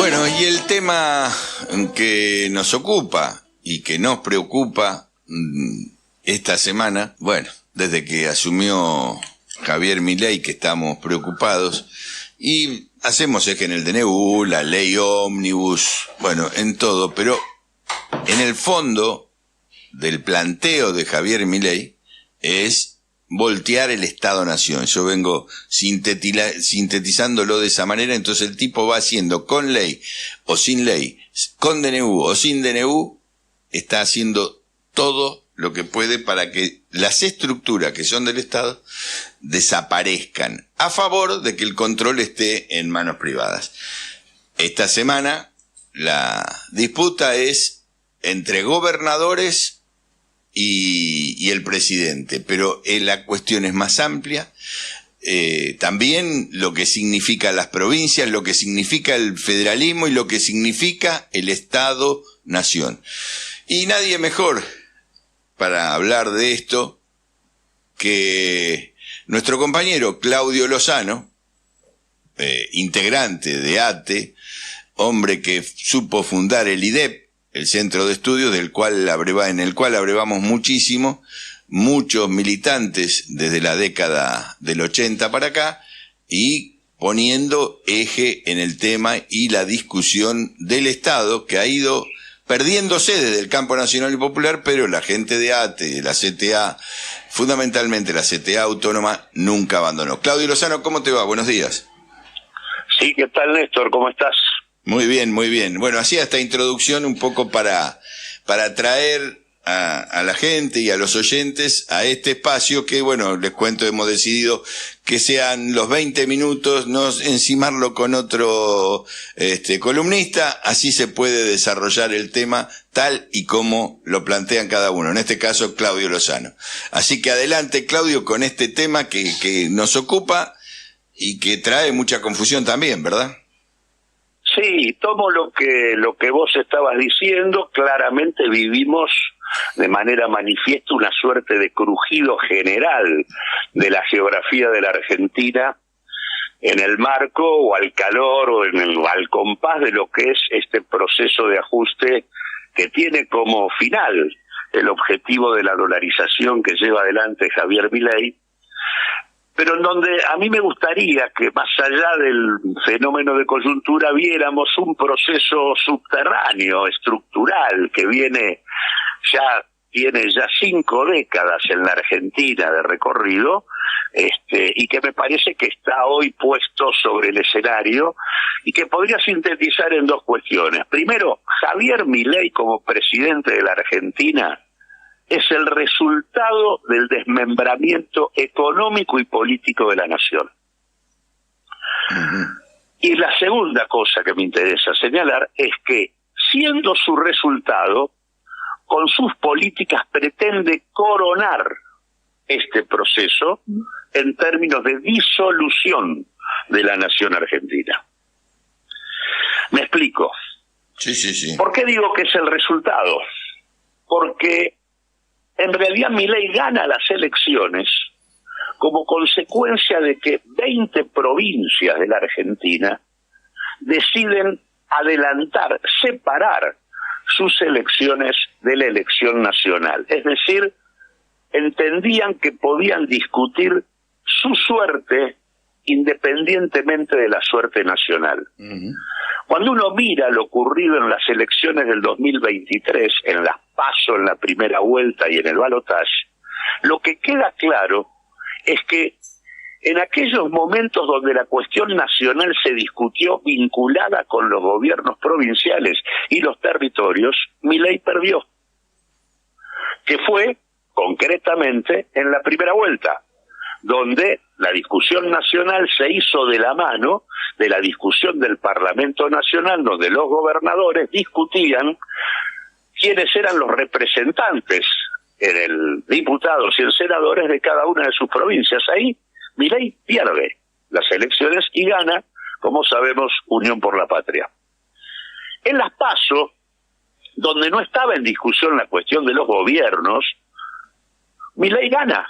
Bueno, y el tema que nos ocupa y que nos preocupa esta semana, bueno, desde que asumió Javier Milei, que estamos preocupados, y hacemos eje en el DNU, la ley ómnibus, bueno, en todo, pero en el fondo del planteo de Javier Milei es voltear el Estado-Nación. Yo vengo sintetizándolo de esa manera. Entonces el tipo va haciendo con ley o sin ley, con DNU o sin DNU, está haciendo todo lo que puede para que las estructuras que son del Estado desaparezcan, a favor de que el control esté en manos privadas. Esta semana la disputa es entre gobernadores y el presidente, pero la cuestión es más amplia. También lo que significa las provincias, lo que significa el federalismo y lo que significa el Estado-Nación. Y nadie mejor para hablar de esto que nuestro compañero Claudio Lozano, integrante de ATE, hombre que supo fundar el IDEP, el centro de estudios en el cual abrevamos muchísimo, muchos militantes desde la década del 80 para acá, y poniendo eje en el tema y la discusión del Estado, que ha ido perdiéndose desde el campo nacional y popular, pero la gente de ATE, de la CTA, fundamentalmente la CTA autónoma, nunca abandonó. Claudio Lozano, ¿cómo te va? Buenos días. Sí, ¿qué tal, Néstor? ¿Cómo estás? Muy bien, muy bien. Bueno, hacía esta introducción un poco para traer a la gente y a los oyentes a este espacio que, bueno, les cuento, hemos decidido que sean los 20 minutos, no encimarlo con otro columnista, así se puede desarrollar el tema tal y como lo plantean cada uno, en este caso Claudio Lozano. Así que adelante, Claudio, con este tema que nos ocupa y que trae mucha confusión también, ¿verdad? Sí, tomo lo que vos estabas diciendo. Claramente vivimos de manera manifiesta una suerte de crujido general de la geografía de la Argentina en el marco o al calor o al compás de lo que es este proceso de ajuste que tiene como final el objetivo de la dolarización que lleva adelante Javier Milei, pero en donde a mí me gustaría que más allá del fenómeno de coyuntura viéramos un proceso subterráneo, estructural, que tiene ya 5 décadas en la Argentina de recorrido, y que me parece que está hoy puesto sobre el escenario y que podría sintetizar en 2 cuestiones. Primero, Javier Milei como presidente de la Argentina es el resultado del desmembramiento económico y político de la nación. Y la segunda cosa que me interesa señalar es que, siendo su resultado, con sus políticas pretende coronar este proceso en términos de disolución de la nación argentina. ¿Me explico? Sí. ¿Por qué digo que es el resultado? Porque en realidad Milei gana las elecciones como consecuencia de que 20 provincias de la Argentina deciden adelantar, separar sus elecciones de la elección nacional. Es decir, entendían que podían discutir su suerte independientemente de la suerte nacional. Cuando uno mira lo ocurrido en las elecciones del 2023, en las PASO, en la primera vuelta y en el balotaje, lo que queda claro es que en aquellos momentos donde la cuestión nacional se discutió vinculada con los gobiernos provinciales y los territorios, Milei perdió, que fue concretamente en la primera vuelta, donde la discusión nacional se hizo de la mano de la discusión del Parlamento Nacional, donde los gobernadores discutían quiénes eran los representantes en el diputados y en senadores de cada una de sus provincias. Ahí Milei pierde las elecciones y gana, como sabemos, Unión por la Patria. En las PASO, donde no estaba en discusión la cuestión de los gobiernos, Milei gana,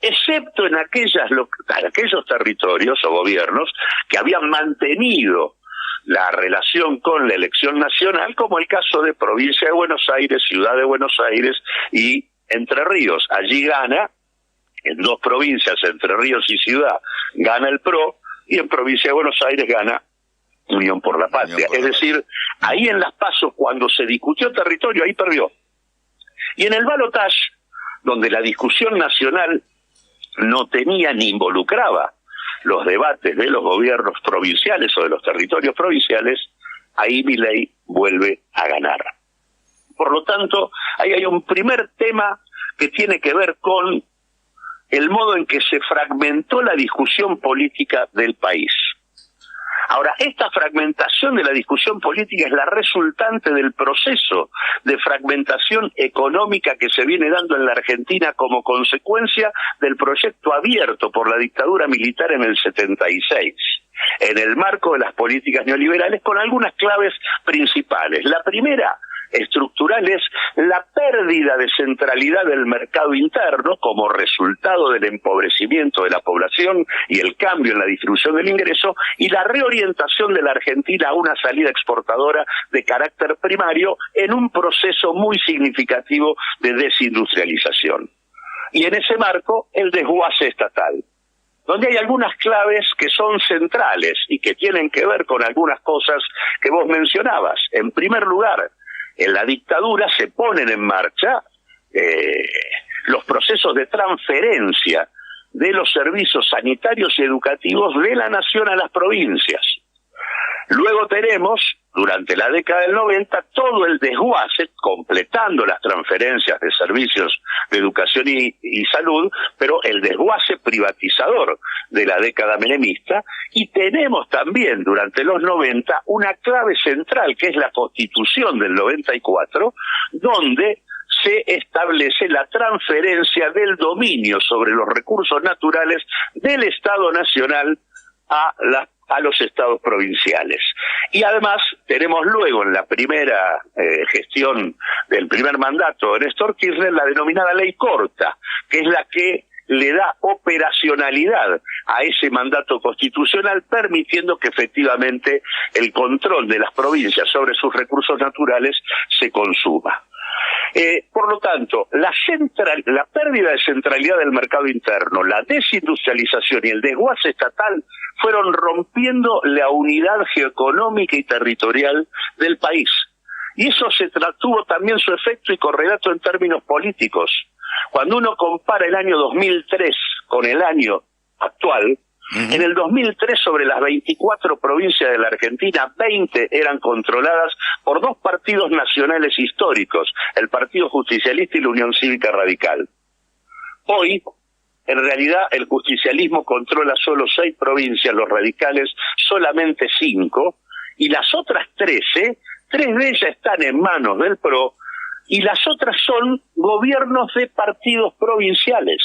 excepto en aquellos territorios o gobiernos que habían mantenido la relación con la elección nacional, como el caso de Provincia de Buenos Aires, Ciudad de Buenos Aires y Entre Ríos. Allí gana, en 2 provincias, Entre Ríos y Ciudad, gana el PRO, y en Provincia de Buenos Aires gana Unión por la Patria. Es decir, ahí en las PASO, cuando se discutió territorio, ahí perdió. Y en el balotaje, donde la discusión nacional no tenía ni involucraba los debates de los gobiernos provinciales o de los territorios provinciales, ahí Milei vuelve a ganar. Por lo tanto, ahí hay un primer tema que tiene que ver con el modo en que se fragmentó la discusión política del país. Ahora, esta fragmentación de la discusión política es la resultante del proceso de fragmentación económica que se viene dando en la Argentina como consecuencia del proyecto abierto por la dictadura militar en el 76, en el marco de las políticas neoliberales, con algunas claves principales. La primera, estructural, es la pérdida de centralidad del mercado interno como resultado del empobrecimiento de la población y el cambio en la distribución del ingreso, y la reorientación de la Argentina a una salida exportadora de carácter primario en un proceso muy significativo de desindustrialización. Y en ese marco, el desguace estatal, donde hay algunas claves que son centrales y que tienen que ver con algunas cosas que vos mencionabas. En primer lugar, en la dictadura se ponen en marcha los procesos de transferencia de los servicios sanitarios y educativos de la nación a las provincias. Luego tenemos, durante la década del 90, todo el desguace, completando las transferencias de servicios de educación y salud, pero el desguace privatizador de la década menemista, y tenemos también, durante los 90, una clave central, que es la Constitución del 94, donde se establece la transferencia del dominio sobre los recursos naturales del Estado Nacional a los estados provinciales. Y además tenemos luego en la primera gestión del primer mandato de Néstor Kirchner la denominada Ley Corta, que es la que le da operacionalidad a ese mandato constitucional, permitiendo que efectivamente el control de las provincias sobre sus recursos naturales se consuma. Por lo tanto, la pérdida de centralidad del mercado interno, la desindustrialización y el desguace estatal fueron rompiendo la unidad geoeconómica y territorial del país. Y eso tuvo también su efecto y correlato en términos políticos. Cuando uno compara el año 2003 con el año actual, en el 2003, sobre las 24 provincias de la Argentina, 20 eran controladas por 2 partidos nacionales históricos, el Partido Justicialista y la Unión Cívica Radical. Hoy, en realidad, el justicialismo controla solo 6 provincias, los radicales solamente 5, y las otras 13, 3 de ellas están en manos del PRO, y las otras son gobiernos de partidos provinciales.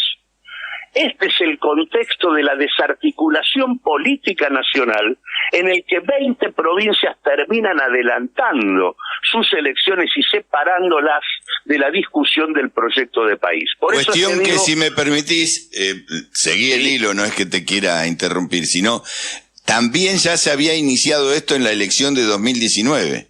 Este es el contexto de la desarticulación política nacional, en el que 20 provincias terminan adelantando sus elecciones y separándolas de la discusión del proyecto de país. Por cuestión eso que, si me permitís, seguí el hilo, no es que te quiera interrumpir, sino también ya se había iniciado esto en la elección de 2019,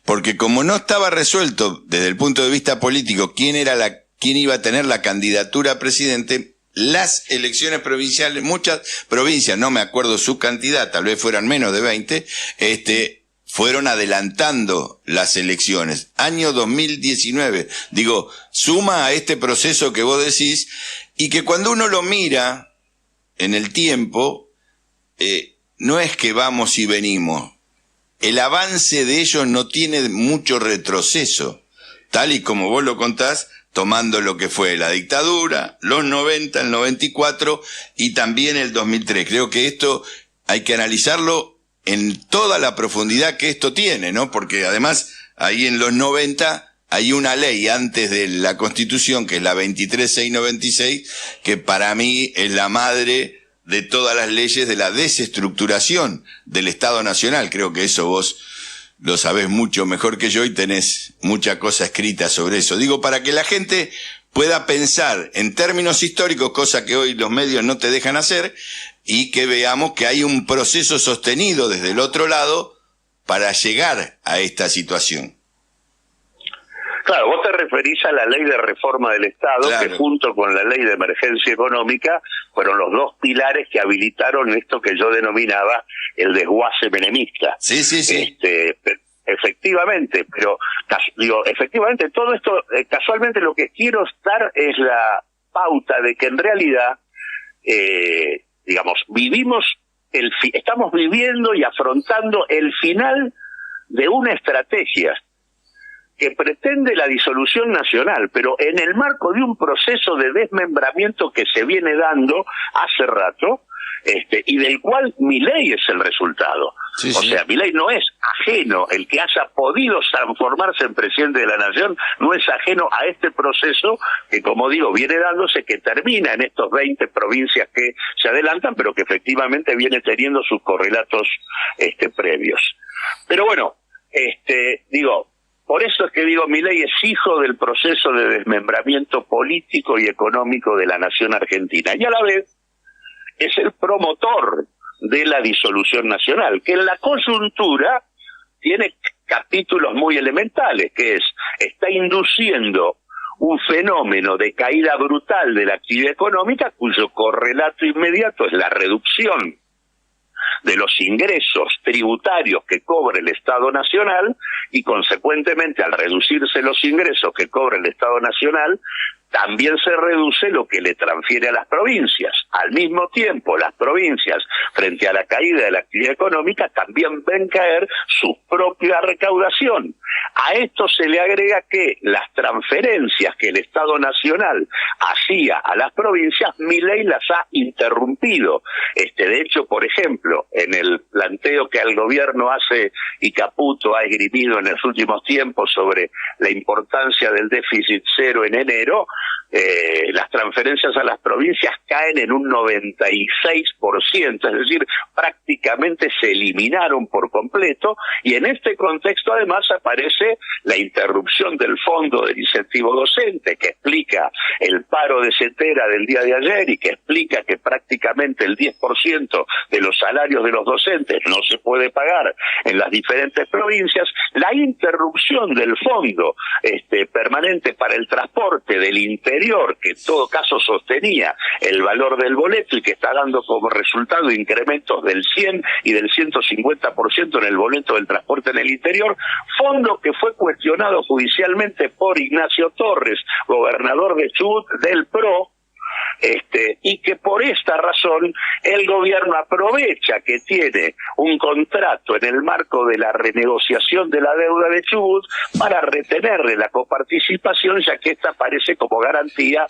porque como no estaba resuelto desde el punto de vista político quién iba a tener la candidatura a presidente, las elecciones provinciales, muchas provincias, no me acuerdo su cantidad, tal vez fueran menos de 20, fueron adelantando las elecciones. Año 2019, digo, suma a este proceso que vos decís, y que cuando uno lo mira en el tiempo, no es que vamos y venimos. El avance de ellos no tiene mucho retroceso, tal y como vos lo contás, tomando lo que fue la dictadura, los 90, el 94 y también el 2003. Creo que esto hay que analizarlo en toda la profundidad que esto tiene, ¿no? Porque además ahí en los 90 hay una ley antes de la Constitución, que es la 23696, que para mí es la madre de todas las leyes de la desestructuración del Estado Nacional. Creo que eso vos lo sabés mucho mejor que yo y tenés mucha cosa escrita sobre eso. Digo, para que la gente pueda pensar en términos históricos, cosa que hoy los medios no te dejan hacer, y que veamos que hay un proceso sostenido desde el otro lado para llegar a esta situación. Claro, vos te referís a la ley de reforma del Estado, claro, que junto con la ley de emergencia económica fueron los dos pilares que habilitaron esto que yo denominaba el desguace menemista. Sí, sí, sí. Efectivamente, pero digo, efectivamente todo esto, casualmente lo que quiero dar es la pauta de que en realidad, digamos, estamos viviendo y afrontando el final de una estrategia que pretende la disolución nacional, pero en el marco de un proceso de desmembramiento que se viene dando hace rato, y del cual Milei es el resultado. Sí, o sea, Milei no es ajeno, el que haya podido transformarse en presidente de la nación no es ajeno a este proceso que, como digo, viene dándose, que termina en estos 20 provincias que se adelantan, pero que efectivamente viene teniendo sus correlatos previos. Pero bueno, digo, por eso es que digo, Milei es hijo del proceso de desmembramiento político y económico de la nación argentina, y a la vez es el promotor de la disolución nacional, que en la coyuntura tiene capítulos muy elementales, que está induciendo un fenómeno de caída brutal de la actividad económica, cuyo correlato inmediato es la reducción de los ingresos tributarios que cobra el Estado Nacional, y consecuentemente al reducirse los ingresos que cobra el Estado Nacional, también se reduce lo que le transfiere a las provincias. Al mismo tiempo, las provincias, frente a la caída de la actividad económica, también ven caer su propia recaudación. A esto se le agrega que las transferencias que el Estado Nacional hacía a las provincias, Milei las ha interrumpido. De hecho, por ejemplo, en el planteo que el gobierno hace y Caputo ha esgrimido en los últimos tiempos sobre la importancia del déficit cero en enero, las transferencias a las provincias caen en un 96%, es decir, prácticamente se eliminaron por completo, y en este contexto además aparece la interrupción del fondo del incentivo docente, que explica el paro de Cetera del día de ayer y que explica que prácticamente el 10% de los salarios de los docentes no se puede pagar en las diferentes provincias, la interrupción del fondo permanente para el transporte del interior, que en todo caso sostenía el valor del boleto y que está dando como resultado incrementos del 100 y del 150% en el boleto del transporte en el interior, fondo que fue cuestionado judicialmente por Ignacio Torres, gobernador de Chubut del PRO, y que por esta razón el gobierno aprovecha que tiene un contrato en el marco de la renegociación de la deuda de Chubut para retenerle la coparticipación, ya que esta aparece como garantía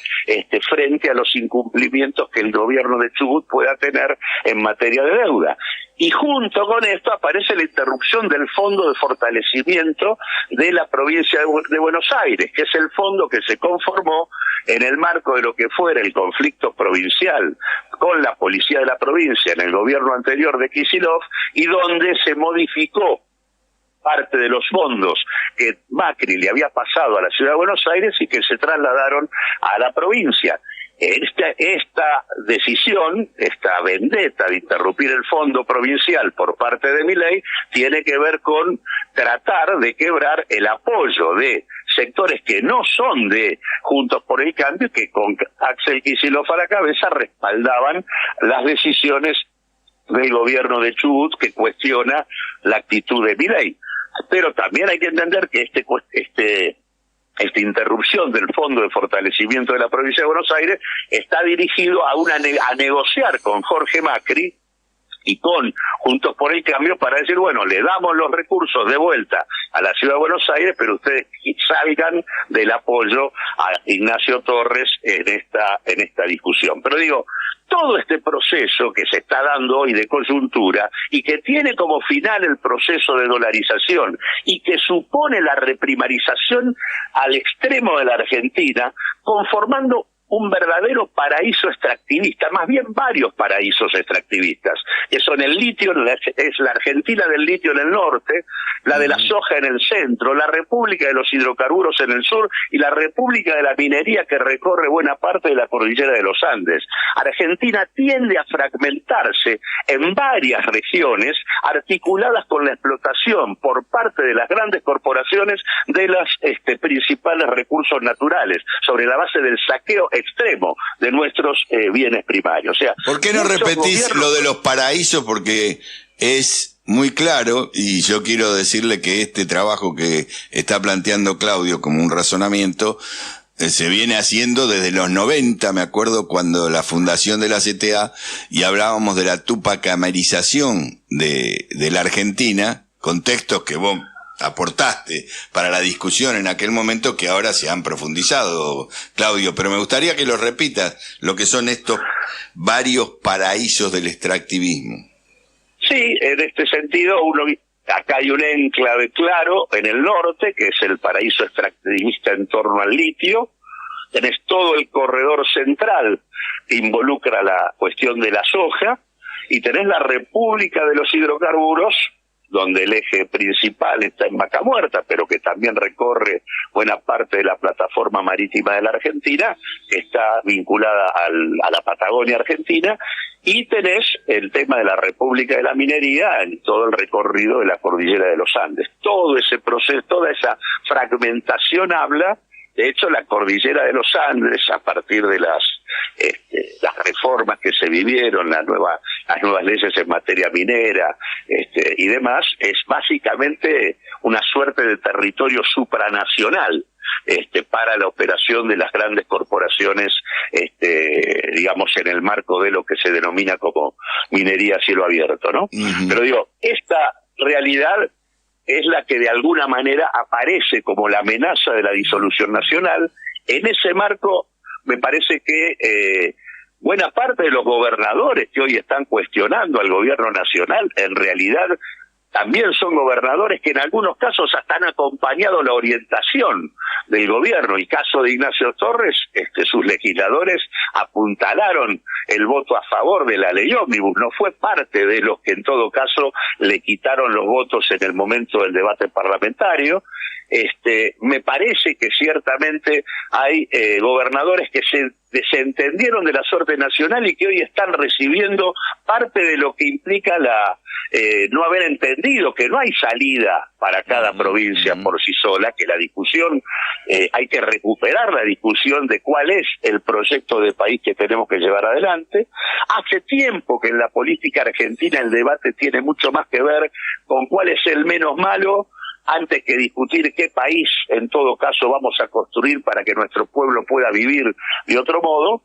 frente a los incumplimientos que el gobierno de Chubut pueda tener en materia de deuda. Y junto con esto aparece la interrupción del Fondo de Fortalecimiento de la provincia de Buenos Aires, que es el fondo que se conformó en el marco de lo que fuera el conflicto provincial con la policía de la provincia en el gobierno anterior de Kicillof, y donde se modificó parte de los fondos que Macri le había pasado a la ciudad de Buenos Aires y que se trasladaron a la provincia. Esta decisión, esta vendetta de interrumpir el fondo provincial por parte de Milei, tiene que ver con tratar de quebrar el apoyo de sectores que no son de Juntos por el Cambio, que con Axel Kicillof a la cabeza respaldaban las decisiones del gobierno de Chubut, que cuestiona la actitud de Milei. Pero también hay que entender que esta interrupción del Fondo de Fortalecimiento de la Provincia de Buenos Aires está dirigido a negociar con Jorge Macri y con Juntos por el Cambio para decir, bueno, le damos los recursos de vuelta a la Ciudad de Buenos Aires, pero ustedes salgan del apoyo a Ignacio Torres en esta discusión. Pero digo, todo este proceso que se está dando hoy de coyuntura y que tiene como final el proceso de dolarización y que supone la reprimarización al extremo de la Argentina, conformando un verdadero paraíso extractivista, más bien varios paraísos extractivistas, que son el litio, es la Argentina del litio en el norte, la de la soja en el centro, la República de los hidrocarburos en el sur y la República de la minería que recorre buena parte de la cordillera de los Andes. Argentina tiende a fragmentarse en varias regiones articuladas con la explotación por parte de las grandes corporaciones de los principales recursos naturales, sobre la base del saqueo extremo de nuestros bienes primarios. O sea, ¿por qué no repetís lo de los paraísos? Porque es muy claro, y yo quiero decirle que este trabajo que está planteando Claudio como un razonamiento se viene haciendo desde los 90, me acuerdo cuando la fundación de la CTA, y hablábamos de la tupacamerización de la Argentina, contextos que vos aportaste para la discusión en aquel momento que ahora se han profundizado, Claudio, pero me gustaría que lo repitas, lo que son estos varios paraísos del extractivismo. Sí, en este sentido, acá hay un enclave claro en el norte, que es el paraíso extractivista en torno al litio. Tenés todo el corredor central que involucra la cuestión de la soja, y tenés la República de los hidrocarburos, donde el eje principal está en Vaca Muerta, pero que también recorre buena parte de la plataforma marítima de la Argentina, que está vinculada a la Patagonia Argentina, y tenés el tema de la República de la Minería en todo el recorrido de la cordillera de los Andes. Todo ese proceso, toda esa fragmentación habla, de hecho, la cordillera de los Andes, a partir de las reformas que se vivieron, las nuevas leyes en materia minera y demás, es básicamente una suerte de territorio supranacional para la operación de las grandes corporaciones, digamos, en el marco de lo que se denomina como minería a cielo abierto, ¿no? Uh-huh. Pero digo, esta realidad es la que de alguna manera aparece como la amenaza de la disolución nacional. En ese marco, me parece que buena parte de los gobernadores que hoy están cuestionando al gobierno nacional, en realidad también son gobernadores que en algunos casos hasta han acompañado la orientación del gobierno. El caso de Ignacio Torres, sus legisladores apuntalaron el voto a favor de la ley ómnibus, no fue parte de los que en todo caso le quitaron los votos en el momento del debate parlamentario. Me parece que ciertamente hay gobernadores que se desentendieron de la suerte nacional y que hoy están recibiendo parte de lo que implica no haber entendido que no hay salida para cada provincia por sí sola, que la discusión, hay que recuperar la discusión de cuál es el proyecto de país que tenemos que llevar adelante. Hace tiempo que en la política argentina el debate tiene mucho más que ver con cuál es el menos malo, antes que discutir qué país en todo caso vamos a construir para que nuestro pueblo pueda vivir de otro modo.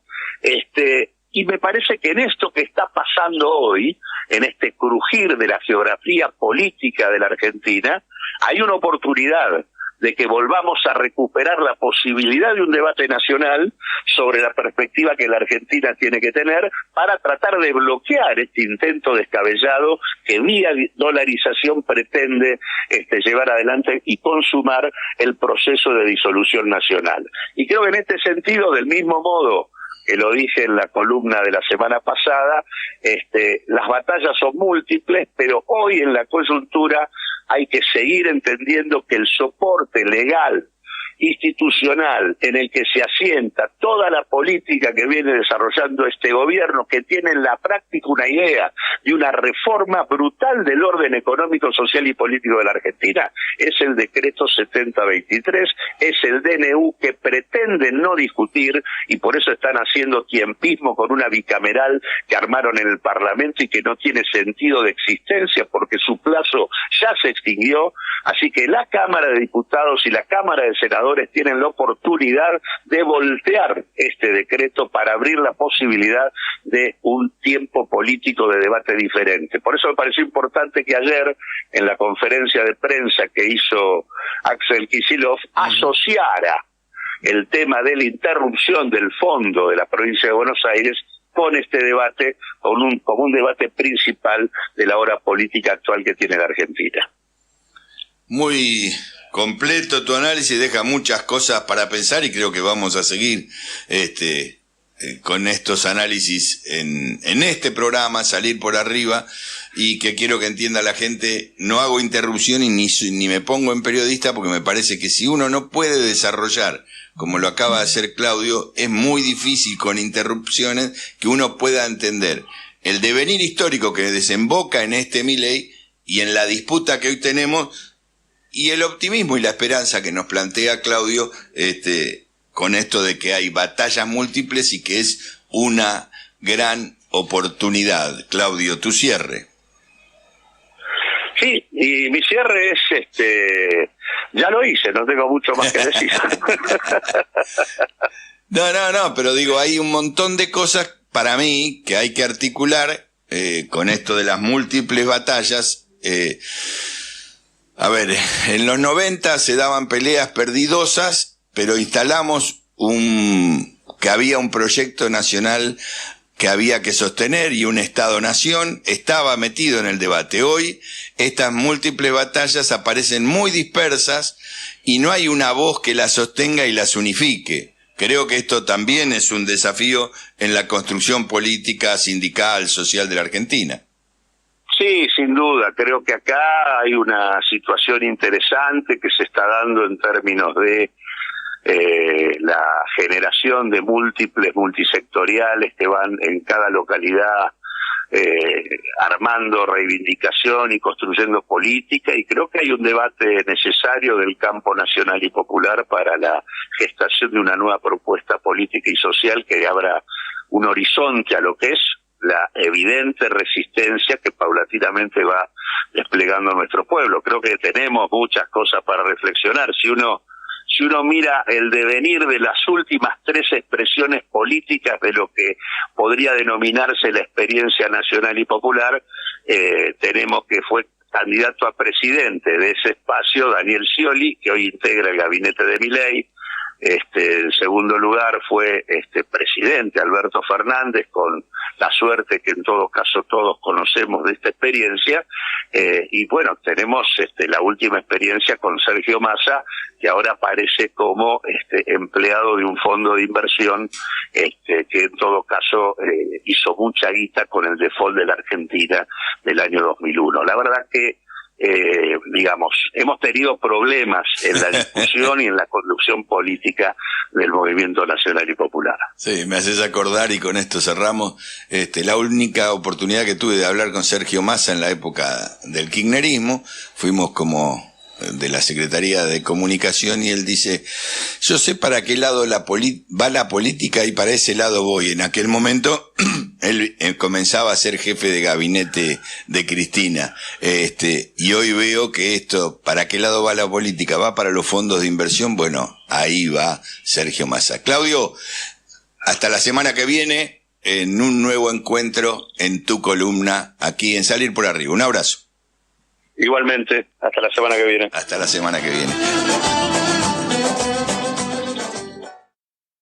Y me parece que en esto que está pasando hoy, en este crujir de la geografía política de la Argentina, hay una oportunidad de que volvamos a recuperar la posibilidad de un debate nacional sobre la perspectiva que la Argentina tiene que tener para tratar de bloquear este intento descabellado que vía dolarización pretende llevar adelante y consumar el proceso de disolución nacional. Y creo que en este sentido, del mismo modo que lo dije en la columna de la semana pasada, las batallas son múltiples, pero hoy en la coyuntura hay que seguir entendiendo que el soporte legal, institucional, en el que se asienta toda la política que viene desarrollando este gobierno, que tiene en la práctica una idea de una reforma brutal del orden económico, social y político de la Argentina, es el decreto 7023, es el DNU que pretende no discutir, y por eso están haciendo tiempismo con una bicameral que armaron en el Parlamento y que no tiene sentido de existencia porque su plazo ya se extinguió. Así que la Cámara de Diputados y la Cámara de Senadores tienen la oportunidad de voltear este decreto para abrir la posibilidad de un tiempo político de debate diferente. Por eso me pareció importante que ayer, en la conferencia de prensa que hizo Axel Kicillof, asociara el tema de la interrupción del fondo de la provincia de Buenos Aires con este debate, como un debate principal de la hora política actual que tiene la Argentina. Muy completo tu análisis, deja muchas cosas para pensar y creo que vamos a seguir con estos análisis en este programa, Salir por Arriba, y que quiero que entienda la gente, no hago interrupción y ni me pongo en periodista, porque me parece que si uno no puede desarrollar, como lo acaba de hacer Claudio, es muy difícil con interrupciones que uno pueda entender el devenir histórico que desemboca en este Milei y en la disputa que hoy tenemos, y el optimismo y la esperanza que nos plantea Claudio, con esto de que hay batallas múltiples y que es una gran oportunidad. Claudio, tu cierre. Sí, y mi cierre es, ya lo hice, no tengo mucho más que decir. No, pero digo, hay un montón de cosas para mí que hay que articular con esto de las múltiples batallas. A ver, en los 90 se daban peleas perdidosas, pero instalamos que había un proyecto nacional que había que sostener y un Estado-nación estaba metido en el debate. Hoy estas múltiples batallas aparecen muy dispersas y no hay una voz que las sostenga y las unifique. Creo que esto también es un desafío en la construcción política, sindical, social de la Argentina. Sí, sin duda. Creo que acá hay una situación interesante que se está dando en términos de la generación de múltiples multisectoriales que van en cada localidad armando reivindicación y construyendo política, y creo que hay un debate necesario del campo nacional y popular para la gestación de una nueva propuesta política y social que abra un horizonte a lo que es la evidente resistencia que paulatinamente va desplegando nuestro pueblo. Creo que tenemos muchas cosas para reflexionar. Si uno mira el devenir de las últimas 3 expresiones políticas de lo que podría denominarse la experiencia nacional y popular, tenemos que fue candidato a presidente de ese espacio Daniel Scioli, que hoy integra el gabinete de Milei. En segundo lugar fue presidente Alberto Fernández, con la suerte que en todo caso todos conocemos de esta experiencia, y bueno, tenemos la última experiencia con Sergio Massa, que ahora aparece como empleado de un fondo de inversión que en todo caso hizo mucha guita con el default de la Argentina del año 2001. La verdad que hemos tenido problemas en la discusión y en la conducción política del movimiento nacional y popular. Sí, me haces acordar, y con esto cerramos, la única oportunidad que tuve de hablar con Sergio Massa en la época del kirchnerismo, fuimos como de la Secretaría de Comunicación, y él dice, yo sé para qué lado va la política y para ese lado voy. En aquel momento él comenzaba a ser jefe de gabinete de Cristina, y hoy veo que esto, ¿para qué lado va la política? ¿Va para los fondos de inversión? Bueno, ahí va Sergio Massa. Claudio, hasta la semana que viene en un nuevo encuentro en tu columna aquí en Salir por Arriba. Un abrazo. Igualmente, hasta la semana que viene. Hasta la semana que viene.